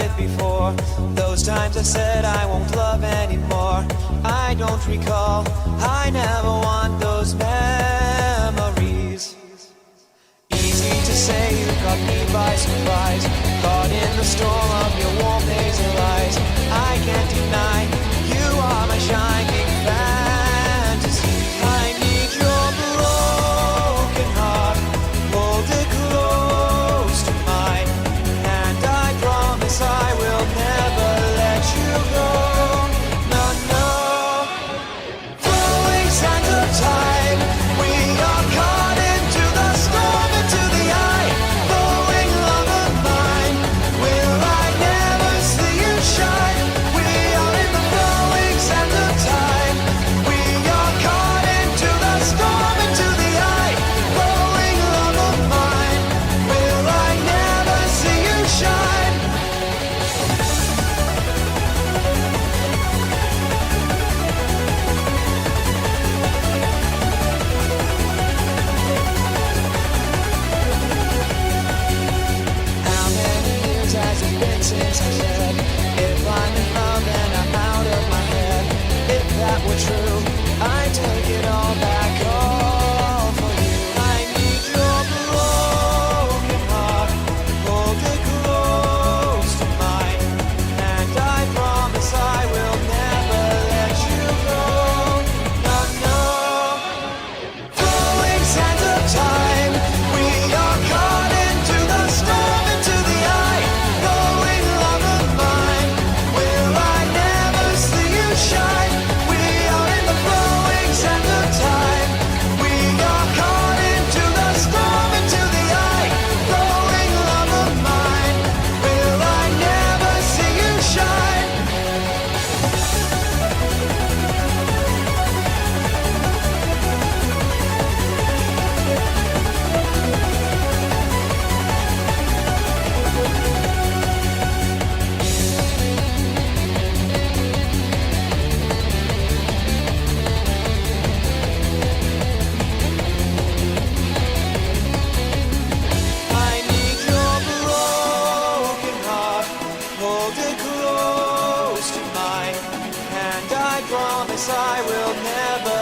it before. Those times I said I won't love anymore. I don't recall, I never want those memories. Easy to say you caught me by surprise, caught in the storm of your warm hazel eyes. I can't deny, you are my shining fantasy. I need your broken heart, hold it close to mine, and I promise I will never let you go. No, no. Flowing sands of time, we are caught into the storm, into the eye. Flowing love of mine, will I never see you shine? We are in the flowing sands of time, we are caught into the storm, into the eye. Flowing love of mine, will I never see you shine? How many years has it been since I said, if I'm in love then I'm out of my head? If that were true, I'd take it all back, all for you. I need your broken heart, hold it close to mine, and I promise I will never let you go. No, no. Flowing sands of time, we are caught into the storm, into the eye. Flowing love of mine, will I never see you shine? We are in the flowing sands of time, we are caught into the storm, into the eye. Flowing love of mine, will I never see you shine? I need your broken heart, hold it close to mine, and I promise I will never